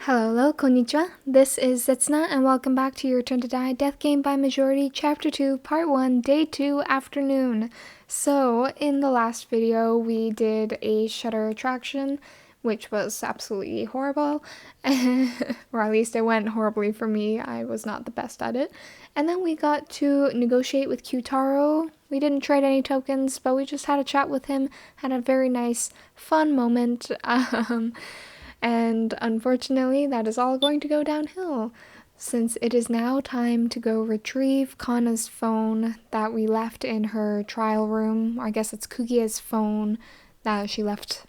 Hello, konnichiwa. This is Zetsuna, and welcome back to Your Turn to Die Death Game by Majority, Chapter 2, Part 1, Day 2, Afternoon. So, in the last video, we did a shutter attraction, which was absolutely horrible, or at least it went horribly for me. I was not the best at it. And then we got to negotiate with Q-Taro. We didn't trade any tokens, but we just had a chat with him, had a very nice, fun moment. And unfortunately, that is all going to go downhill, since it is now time to go retrieve Kanna's phone that we left in her trial room. I guess it's Kugia's phone that she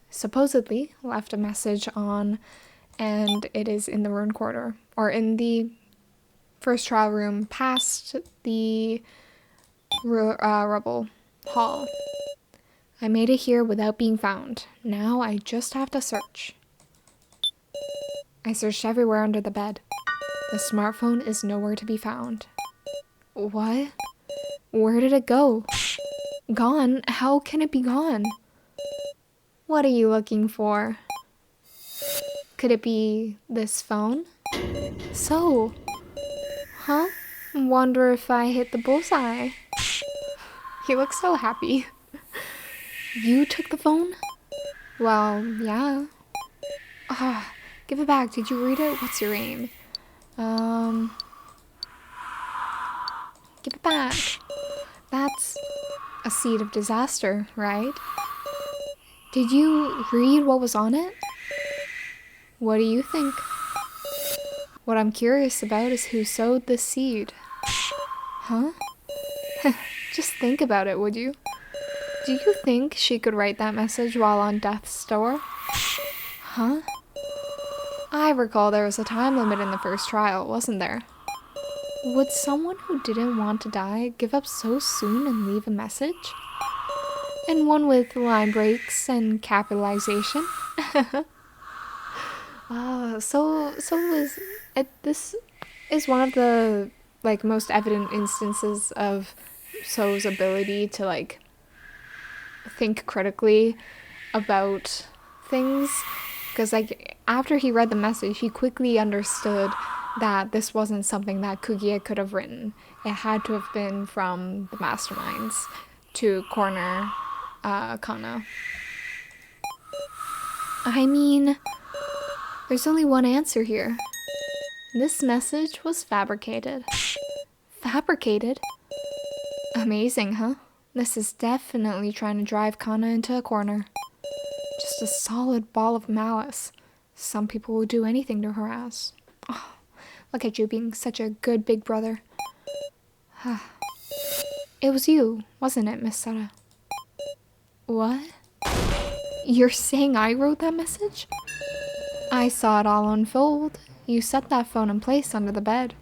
supposedly left a message on, and it is in the ruin quarter, or in the first trial room past the rubble hall. I made it here without being found. Now I just have to search. I searched everywhere under the bed. The smartphone is nowhere to be found. What? Where did it go? Gone? How can it be gone? What are you looking for? Could it be this phone? So, huh? Wonder if I hit the bullseye. He looks so happy. You took the phone? Well, yeah. Give it back. Did you read it? What's your aim? Give it back. That's a seed of disaster, right? Did you read what was on it? What do you think? What I'm curious about is who sowed this seed. Huh? Just think about it, would you? Do you think she could write that message while on death's door? Huh? I recall there was a time limit in the first trial, wasn't there? Would someone who didn't want to die give up so soon and leave a message? And one with line breaks and capitalization? This is one of the most evident instances of So's ability to think critically about things. Because after he read the message, he quickly understood that this wasn't something that Kugia could have written. It had to have been from the masterminds to corner Kanna. I mean, there's only one answer here. This message was fabricated. Fabricated? Amazing, huh? This is definitely trying to drive Kanna into a corner. Just a solid ball of malice. Some people would do anything to harass. Oh, look at you being such a good big brother. It was you, wasn't it, Miss Sara? What? You're saying I wrote that message? I saw it all unfold. You set that phone in place under the bed.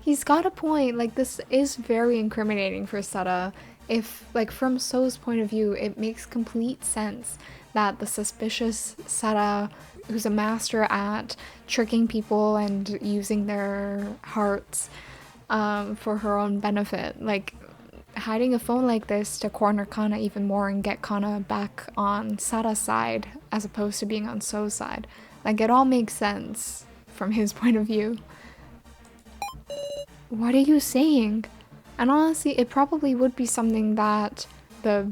He's got a point. This is very incriminating for Sara. If, from So's point of view, it makes complete sense that the suspicious Sara, who's a master at tricking people and using their hearts for her own benefit, hiding a phone like this to corner Kanna even more and get Kanna back on Sara's side as opposed to being on So's side. It all makes sense from his point of view. What are you saying? And honestly, it probably would be something that the,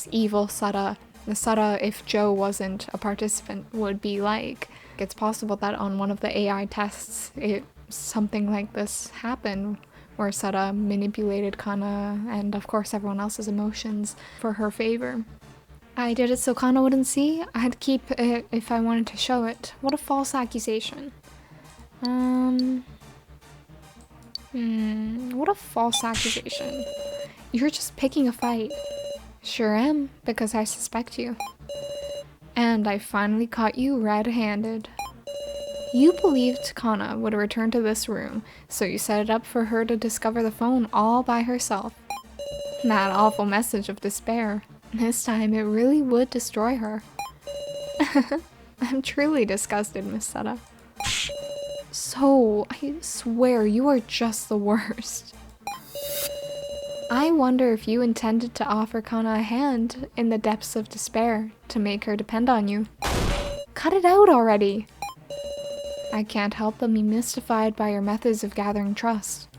evil Sara, the Sara if Joe wasn't a participant, would be like. It's possible that on one of the AI tests, something like this happened, where Sara manipulated Kanna and, of course, everyone else's emotions for her favor. I did it so Kanna wouldn't see. I'd keep it if I wanted to show it. What a false accusation. What a false accusation. You're just picking a fight. Sure am, because I suspect you. And I finally caught you red-handed. You believed Kanna would return to this room, so you set it up for her to discover the phone all by herself. That awful message of despair. This time it really would destroy her. I'm truly disgusted, Miss Sara. So, I swear, you are just the worst. I wonder if you intended to offer Kanna a hand in the depths of despair to make her depend on you. Cut it out already! I can't help but be mystified by your methods of gathering trust.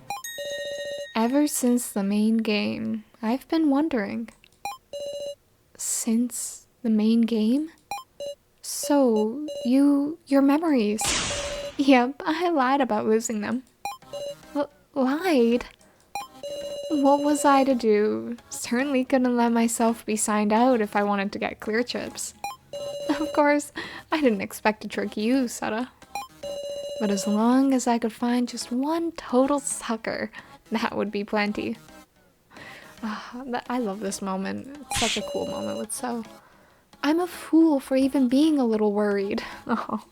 Ever since the main game, I've been wondering. Since the main game? So, your memories. Yep, I lied about losing them. Lied? What was I to do? Certainly couldn't let myself be signed out if I wanted to get clear chips. Of course, I didn't expect to trick you, Sara. But as long as I could find just one total sucker, that would be plenty. I love this moment. It's such a cool moment with So. I'm a fool for even being a little worried. Oh.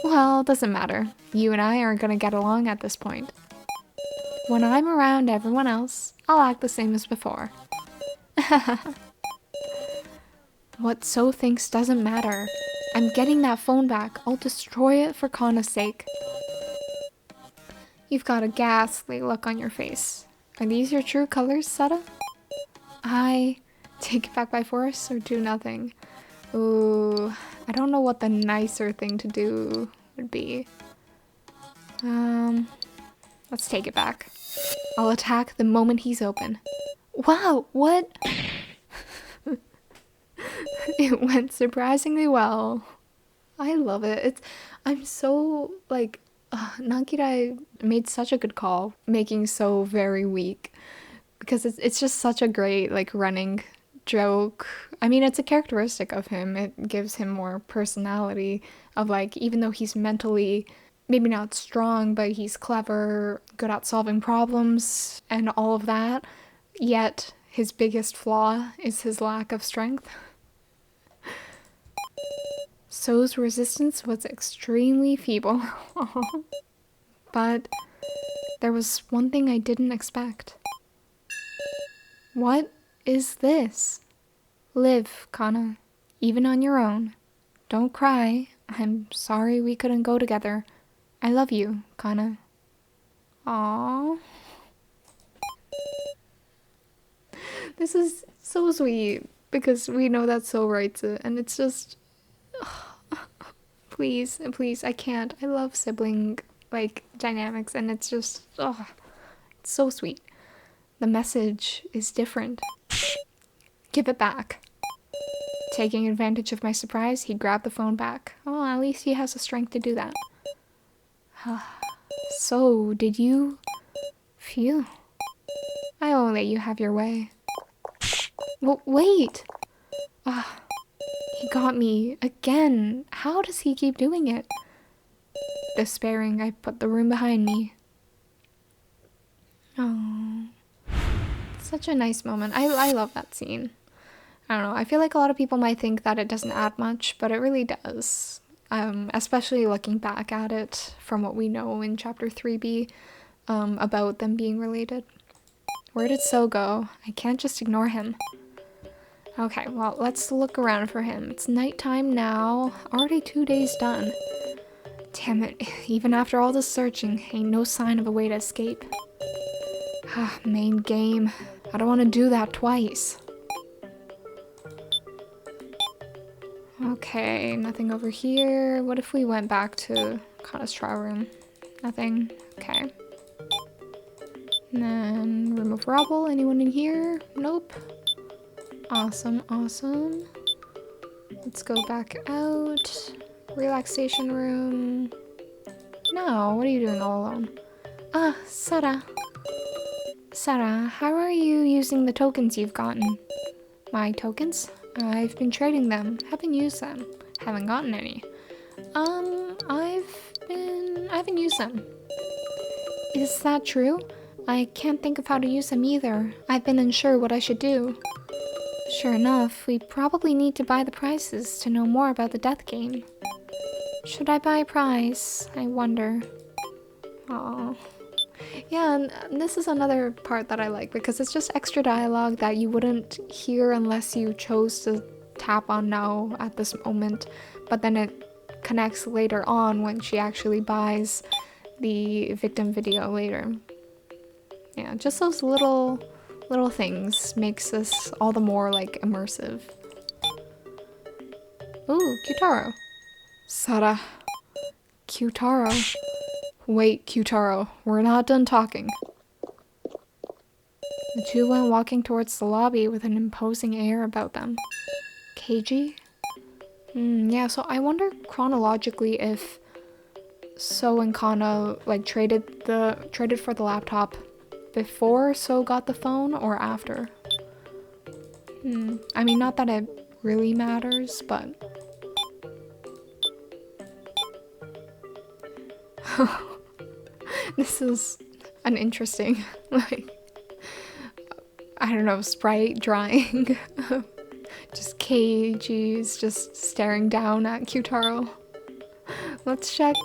Well, doesn't matter. You and I aren't gonna get along at this point. When I'm around everyone else, I'll act the same as before. What So thinks doesn't matter. I'm getting that phone back. I'll destroy it for Kanna's sake. You've got a ghastly look on your face. Are these your true colors, Sara? I take it back by force or do nothing. Ooh, I don't know what the nicer thing to do would be. Let's take it back. I'll attack the moment he's open. Wow, what? It went surprisingly well. I love it. I'm so, like, Nankidai made such a good call, making So very weak. Because it's just such a great, like, running joke. I mean, it's a characteristic of him. It gives him more personality of, like, even though he's mentally maybe not strong, but he's clever, good at solving problems, and all of that, yet his biggest flaw is his lack of strength. So's resistance was extremely feeble. But there was one thing I didn't expect. What is this? Live, Kanna, even on your own. Don't cry. I'm sorry we couldn't go together. I love you, Kanna. Aww. This is so sweet because we know that So writes it, and it's just... Please, please, I can't. I love sibling, like, dynamics, and it's just... it's so sweet. The message is different. Give it back. Taking advantage of my surprise, he grabbed the phone back. Oh, at least he has the strength to do that. So, did you... Phew. I won't let you have your way. Well, wait! He got me again. How does he keep doing it? Despairing, I put the room behind me. Oh, such a nice moment. I love that scene. I don't know. I feel like a lot of people might think that it doesn't add much, but it really does. Especially looking back at it from what we know in Chapter 3B about them being related. Where did So go? I can't just ignore him. Okay, well, let's look around for him. It's nighttime now. Already 2 days done. Damn it, even after all this searching, ain't no sign of a way to escape. Main game. I don't want to do that twice. Okay, nothing over here. What if we went back to Kanna's trial room? Nothing. Okay. And then room of rubble. Anyone in here? Nope. Awesome, awesome. Let's go back out. Relaxation room. No, what are you doing all alone? Sara. Sara, how are you using the tokens you've gotten? My tokens? I've been trading them. Haven't used them. Haven't gotten any. I haven't used them. Is that true? I can't think of how to use them either. I've been unsure what I should do. Sure enough, we probably need to buy the prizes to know more about the death game. Should I buy a prize? I wonder. Aww. Yeah, and this is another part that I like because it's just extra dialogue that you wouldn't hear unless you chose to tap on now at this moment, but then it connects later on when she actually buys the victim video later. Yeah, just those little things makes this all the more like immersive. Ooh, Q-Taro. Sara, Q-Taro. Wait, Q-Taro, we're not done talking. The two went walking towards the lobby with an imposing air about them. Keiji? Yeah, so I wonder chronologically if So and Kanna like traded for the laptop before So got the phone or after. I mean, not that it really matters, but this is an interesting, like, I don't know, sprite drawing. Just Keiji's just staring down at Q-Taro. Let's check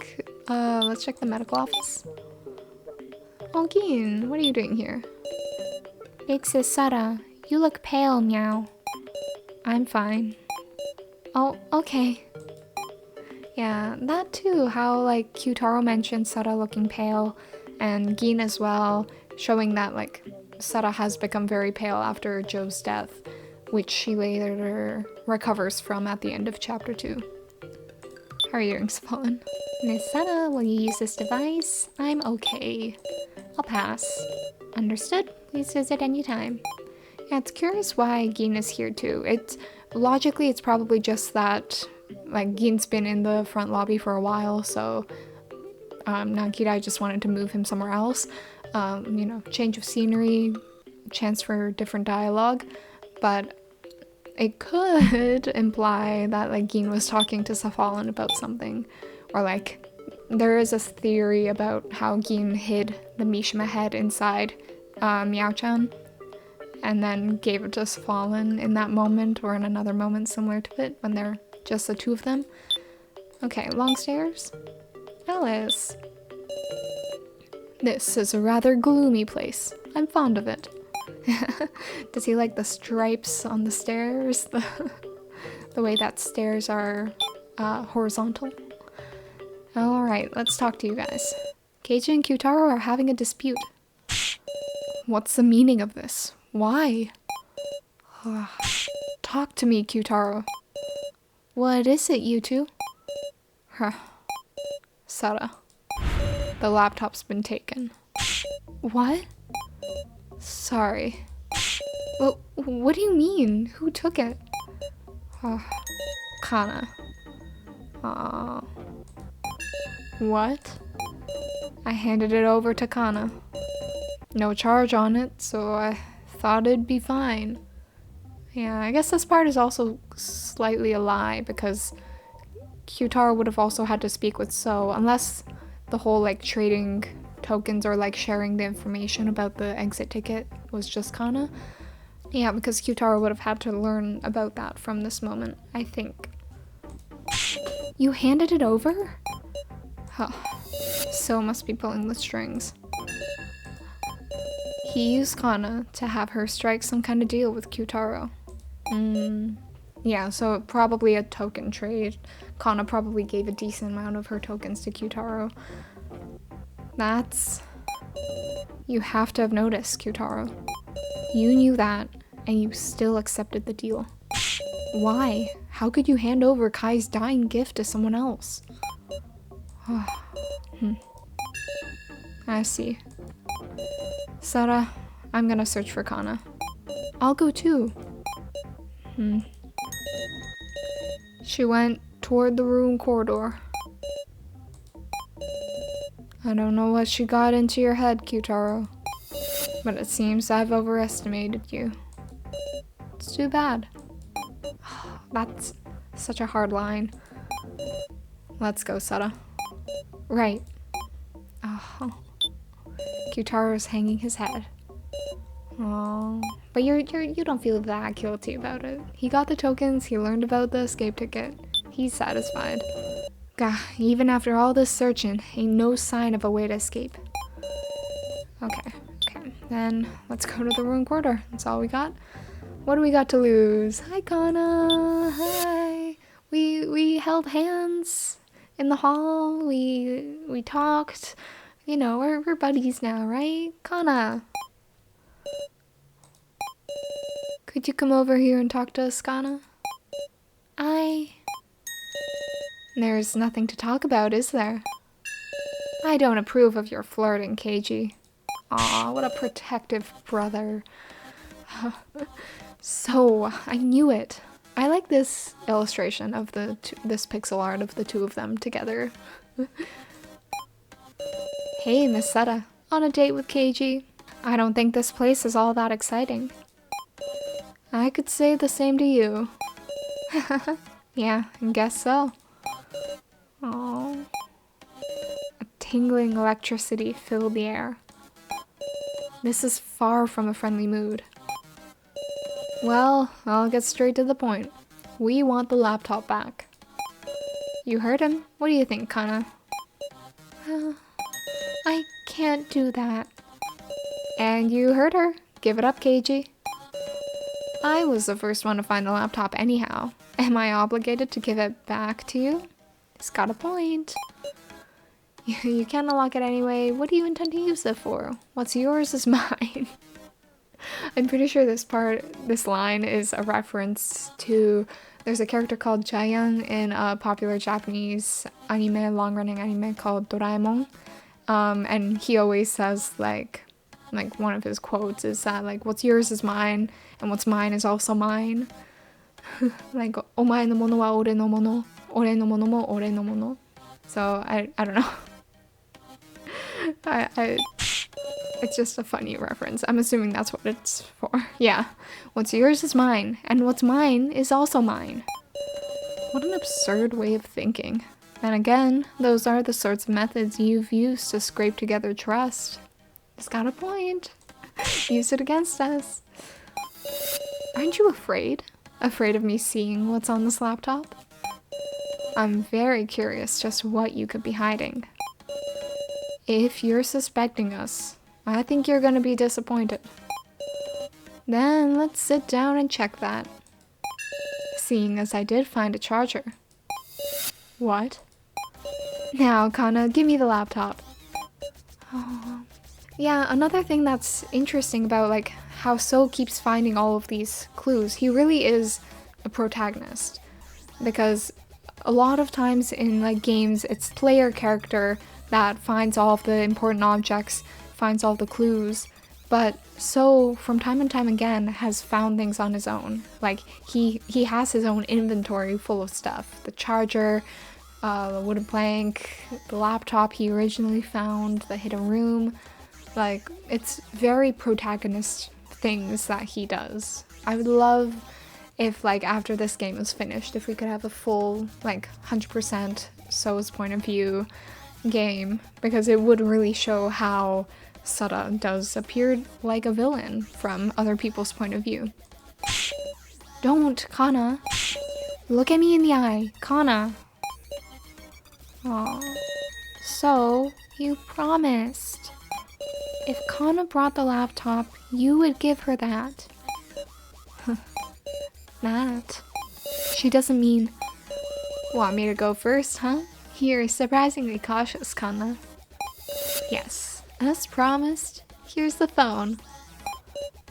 the medical office. Oh, Gin, what are you doing here? It's Sara. You look pale, meow. I'm fine. Oh, okay. Yeah, that too, how like Q-Taro mentioned Sara looking pale, and Gin as well, showing that like Sara has become very pale after Joe's death, which she later recovers from at the end of chapter 2. How are you doing, Savon? Miss Sara, will you use this device? I'm okay. I'll pass. Understood. Please visit anytime. Yeah, it's curious why Gin is here too. Logically, it's probably just that like Gin's been in the front lobby for a while, so Nankidai just wanted to move him somewhere else. You know, change of scenery, chance for different dialogue, but it could imply that like Gin was talking to Safalin about something, or like there is a theory about how Gin hid the Mishima head inside Meow-chan and then gave it to Safalin in that moment or in another moment similar to it when they're just the two of them. Okay, long stairs. Alice. This is a rather gloomy place. I'm fond of it. Does he like the stripes on the stairs? The way that stairs are horizontal? Alright, let's talk to you guys. Keiji and Q-Taro are having a dispute. What's the meaning of this? Why? Talk to me, Q-Taro. What is it, you two? Sara. The laptop's been taken. What? Sorry. Well, what do you mean? Who took it? Kanna. What? I handed it over to Kanna. No charge on it, so I thought it'd be fine. Yeah, I guess this part is also slightly a lie because Q-Taro would have also had to speak with So, unless the whole like trading tokens or like sharing the information about the exit ticket was just Kanna. Yeah, because Q-Taro would have had to learn about that from this moment, I think. You handed it over? So must be pulling the strings. He used Kanna to have her strike some kind of deal with Q-Taro. Yeah, so probably a token trade. Kanna probably gave a decent amount of her tokens to Q-Taro. You have to have noticed, Q-Taro. You knew that, and you still accepted the deal. Why? How could you hand over Kai's dying gift to someone else? I see. Sara, I'm gonna search for Kanna. I'll go too. She went toward the room corridor. I don't know what she got into your head, Q-Taro, but it seems I've overestimated you. It's too bad. That's such a hard line. Let's go, Sara. Right. Q-Taro's hanging his head. Oh, but you don't feel that guilty about it. He got the tokens, he learned about the escape ticket. He's satisfied. Gah, even after all this searching, ain't no sign of a way to escape. Okay, then let's go to the room quarter. That's all we got. What do we got to lose? Hi, Kanna. Hi. We held hands in the hall. We talked. You know, we're buddies now, right? Kanna. Could you come over here and talk to us, Kanna? There's nothing to talk about, is there? I don't approve of your flirting, Keiji. Aw, what a protective brother. So, I knew it. I like this illustration of this pixel art of the two of them together. Hey, Miss Seta. On a date with Keiji? I don't think this place is all that exciting. I could say the same to you. Yeah, I guess so. Aww. A tingling electricity filled the air. This is far from a friendly mood. Well, I'll get straight to the point. We want the laptop back. You heard him. What do you think, Kanna? I can't do that. And you heard her. Give it up, Keiji. I was the first one to find the laptop anyhow. Am I obligated to give it back to you? He's got a point. You can't unlock it anyway. What do you intend to use it for? What's yours is mine. I'm pretty sure this line is a reference to, there's a character called Jaeyoung in a popular Japanese anime, long-running anime called Doraemon. And he always says like one of his quotes is that like, what's yours is mine, and what's mine is also mine. Like, omae no mono wa ore no mono, ore no mono mo ore no mono. So I don't know. It's just a funny reference. I'm assuming that's what it's for. Yeah. What's yours is mine, and what's mine is also mine. What an absurd way of thinking. And again, those are the sorts of methods you've used to scrape together trust. He's got a point. Use it against us. Aren't you afraid? Afraid of me seeing what's on this laptop? I'm very curious just what you could be hiding. If you're suspecting us, I think you're gonna be disappointed. Then let's sit down and check that. Seeing as I did find a charger. What? Now, Kanna, give me the laptop. Oh. Yeah, another thing that's interesting about like how So keeps finding all of these clues, he really is a protagonist. Because a lot of times in like games, it's player character that finds all of the important objects, finds all the clues, but So from time and time again has found things on his own. Like he has his own inventory full of stuff. The charger, the wooden plank, the laptop he originally found, the hidden room. Like, it's very protagonist things that he does. I would love if, like, after this game is finished, if we could have a full, like, 100% So's point of view game, because it would really show how Seta does appear like a villain from other people's point of view. Don't, Kanna. Look at me in the eye, Kanna. Aw. So, you promised. If Kanna brought the laptop, you would give her that. That. She doesn't mean... Want me to go first, huh? You're surprisingly cautious, Kanna. Yes, as promised, here's the phone.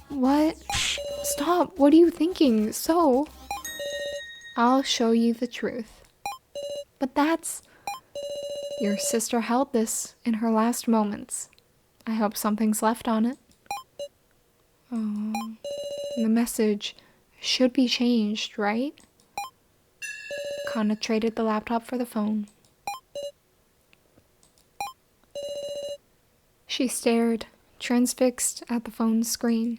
What? Stop, what are you thinking? So? I'll show you the truth. But that's... Your sister held this in her last moments. I hope something's left on it. Oh, the message should be changed, right? Kanna traded the laptop for the phone. She stared, transfixed at the phone's screen.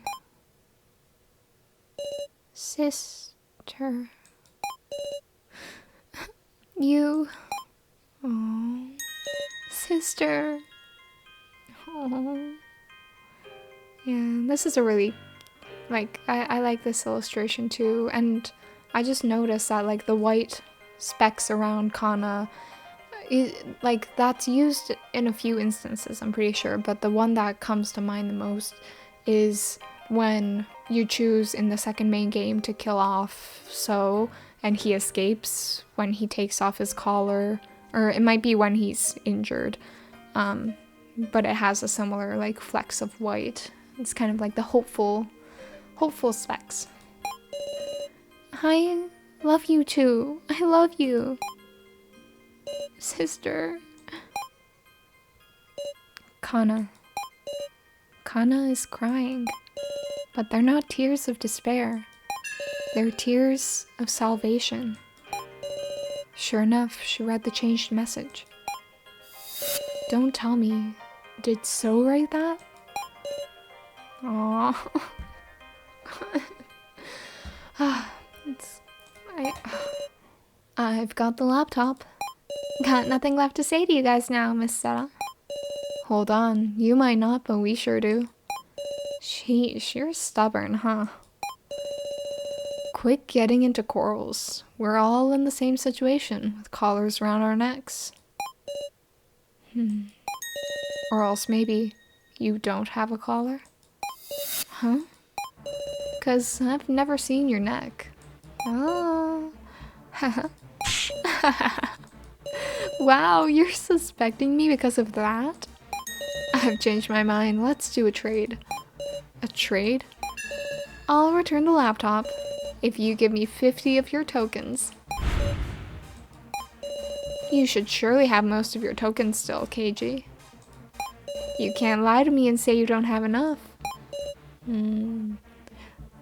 Sister. You. Oh, sister. Oh. Yeah, this is a really, like, I like this illustration too, and I just noticed that, like, the white specks around Kanna, like, that's used in a few instances, I'm pretty sure, but the one that comes to mind the most is when you choose in the second main game to kill off So, and he escapes when he takes off his collar, or it might be when he's injured, but it has a similar, like, flecks of white. It's kind of like the hopeful specks. I love you too. I love you. Sister. Kanna. Kanna is crying, but they're not tears of despair. They're tears of salvation. Sure enough, she read the changed message. Don't tell me, did So write that? Aww. I've got the laptop. Got nothing left to say to you guys now, Miss Seta. Hold on, you might not, but we sure do. Sheesh, you're stubborn, huh? Quit getting into quarrels. We're all in the same situation, with collars around our necks. Or else maybe you don't have a collar? Huh? 'Cause I've never seen your neck. Oh. Wow, you're suspecting me because of that? I've changed my mind. Let's do a trade. A trade? I'll return the laptop if you give me 50 of your tokens. You should surely have most of your tokens still, KG. You can't lie to me and say you don't have enough.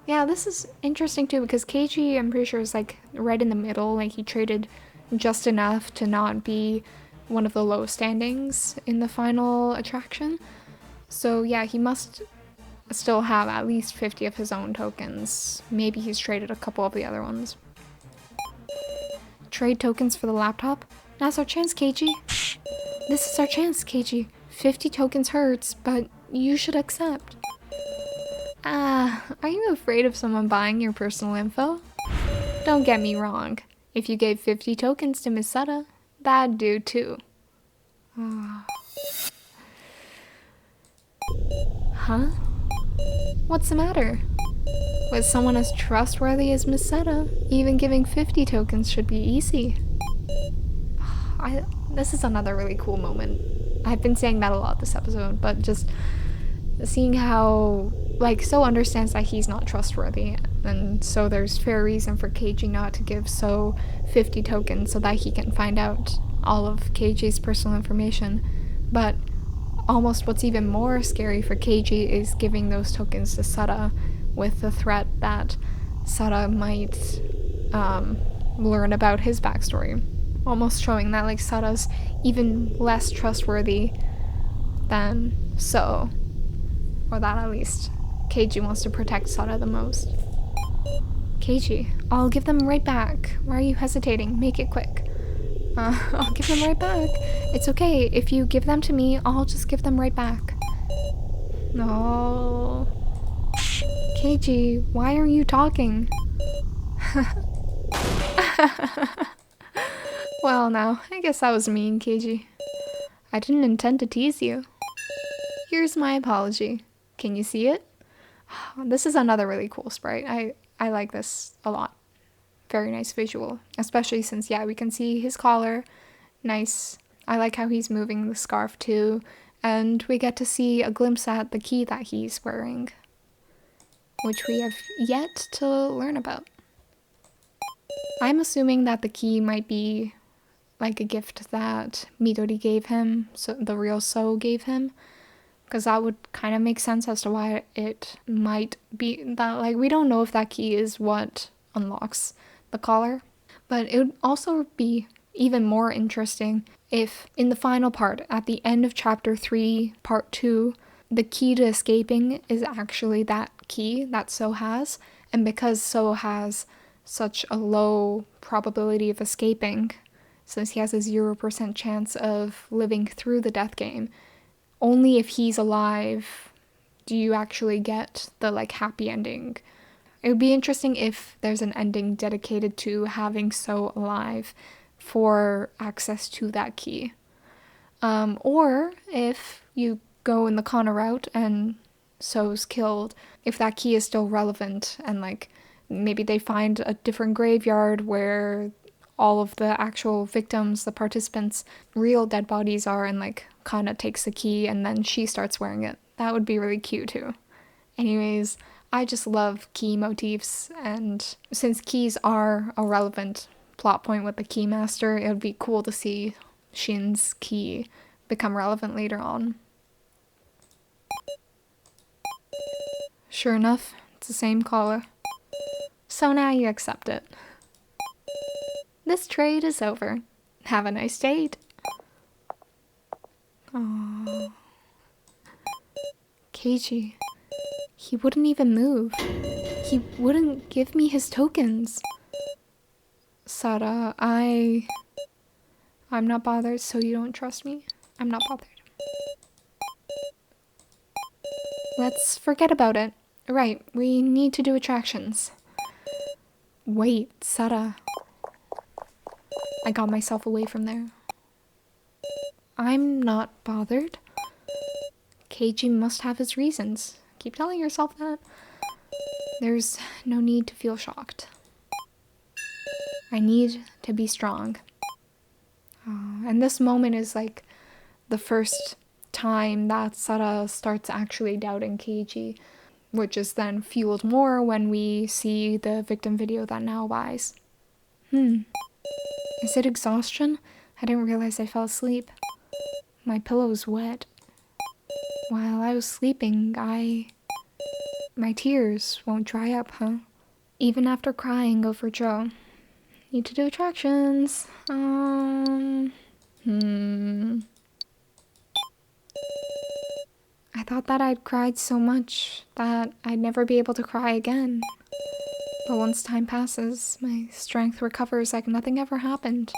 Yeah, this is interesting too because KG, I'm pretty sure, is like right in the middle. Like he traded just enough to not be one of the low standings in the final attraction. So yeah, he must still have at least 50 of his own tokens. Maybe he's traded a couple of the other ones. Trade tokens for the laptop? Now's our chance, KG. This is our chance, KG. 50 tokens hurts, but you should accept. Are you afraid of someone buying your personal info? Don't get me wrong. If you gave 50 tokens to Miss Seta, that'd do too. Huh? What's the matter? With someone as trustworthy as Miss Seta, even giving 50 tokens should be easy. This is another really cool moment. I've been saying that a lot this episode, but just seeing how, like, So understands that he's not trustworthy, and so there's fair reason for KG not to give So 50 tokens so that he can find out all of KG's personal information. But almost what's even more scary for KG is giving those tokens to Seta with the threat that Seta might learn about his backstory. Almost showing that, like, Seta's even less trustworthy than So. Or that at least KG wants to protect Seta the most. KG, I'll give them right back. Why are you hesitating? Make it quick. I'll give them right back. It's okay. If you give them to me, I'll just give them right back. No. KG, why are you talking? Well, now, I guess that was mean, KG. I didn't intend to tease you. Here's my apology. Can you see it? This is another really cool sprite. I like this a lot. Very nice visual. Especially since, yeah, we can see his collar. Nice. I like how he's moving the scarf too. And we get to see a glimpse at the key that he's wearing, which we have yet to learn about. I'm assuming that the key might be like a gift that Midori gave him, so the real So gave him. Because that would kind of make sense as to why it might be that, like, we don't know if that key is what unlocks the collar. But it would also be even more interesting if in the final part, at the end of chapter 3, part 2, the key to escaping is actually that key that So has. And because So has such a low probability of escaping, since he has a 0% chance of living through the death game, only if he's alive do you actually get the, like, happy ending. It would be interesting if there's an ending dedicated to having So alive for access to that key. Or if you go in the Kanna route and So's killed, if that key is still relevant and, like, maybe they find a different graveyard where all of the actual victims, the participants' real dead bodies are, and, like, Kanna takes the key and then she starts wearing it. That would be really cute too. Anyways, I just love key motifs, and since keys are irrelevant plot point with the Keymaster, it would be cool to see Shin's key become relevant later on. Sure enough, it's the same color. So now you accept it. This trade is over. Have a nice date. Aww. Keiji. He wouldn't even move. He wouldn't give me his tokens. Sara, I'm not bothered, so you don't trust me? I'm not bothered. Let's forget about it. Right, we need to do attractions. Wait, Sara. I got myself away from there. I'm not bothered. Keiji must have his reasons. Keep telling yourself that. There's no need to feel shocked. I need to be strong. And this moment is like the first time that Sara starts actually doubting Keiji, which is then fueled more when we see the victim video that Nao buys. Is it exhaustion? I didn't realize I fell asleep. My pillow's wet. While I was sleeping, my tears won't dry up, huh? Even after crying over Joe. Need to do attractions. I thought that I'd cried so much that I'd never be able to cry again. But once time passes, my strength recovers like nothing ever happened.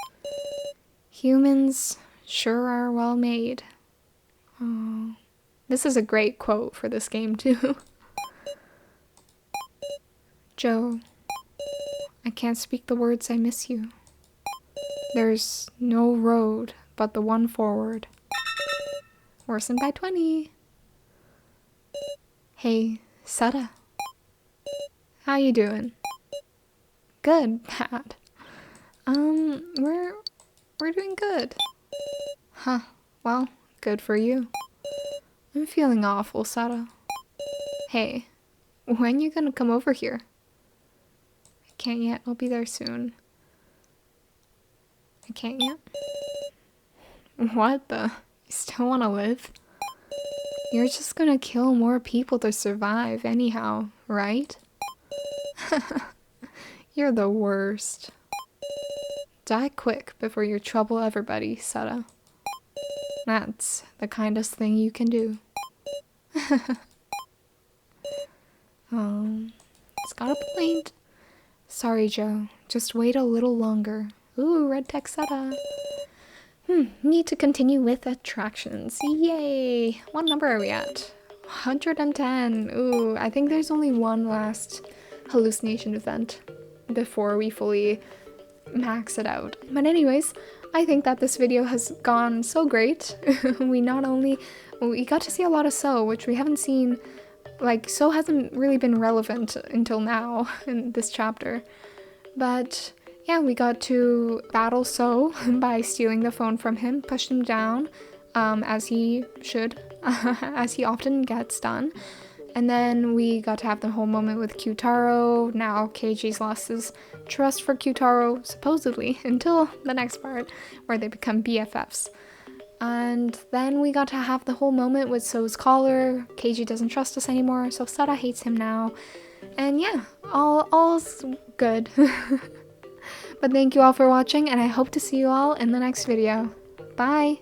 Humans sure are well made. Oh, this is a great quote for this game too. Joe, I can't speak the words I miss you. There's no road but the one forward. Worsened by 20. Hey, Sara. How you doing? Good, bad. We're doing good. Huh, well, good for you. I'm feeling awful, Sara. Hey, when you gonna come over here? I can't yet, I'll be there soon. I can't yet? What the? You still wanna live? You're just gonna kill more people to survive anyhow, right? You're the worst. Die quick before you trouble everybody, Sara. That's the kindest thing you can do. It's got a point. Sorry, Joe. Just wait a little longer. Ooh, red tech Sara. Need to continue with attractions. Yay! What number are we at? 110. Ooh, I think there's only one last hallucination event before we fully max it out. But anyways, I think that this video has gone so great. We got to see a lot of So, which we haven't seen. Like, So hasn't really been relevant until now in this chapter. But yeah, we got to battle So by stealing the phone from him, pushed him down, as he should, as he often gets done. And then we got to have the whole moment with Q-Taro. Now Keiji's lost his trust for Q-Taro, supposedly, until the next part, where they become BFFs. And then we got to have the whole moment with So's collar. Keiji doesn't trust us anymore, so Sara hates him now. And yeah, all's good. But thank you all for watching, and I hope to see you all in the next video. Bye!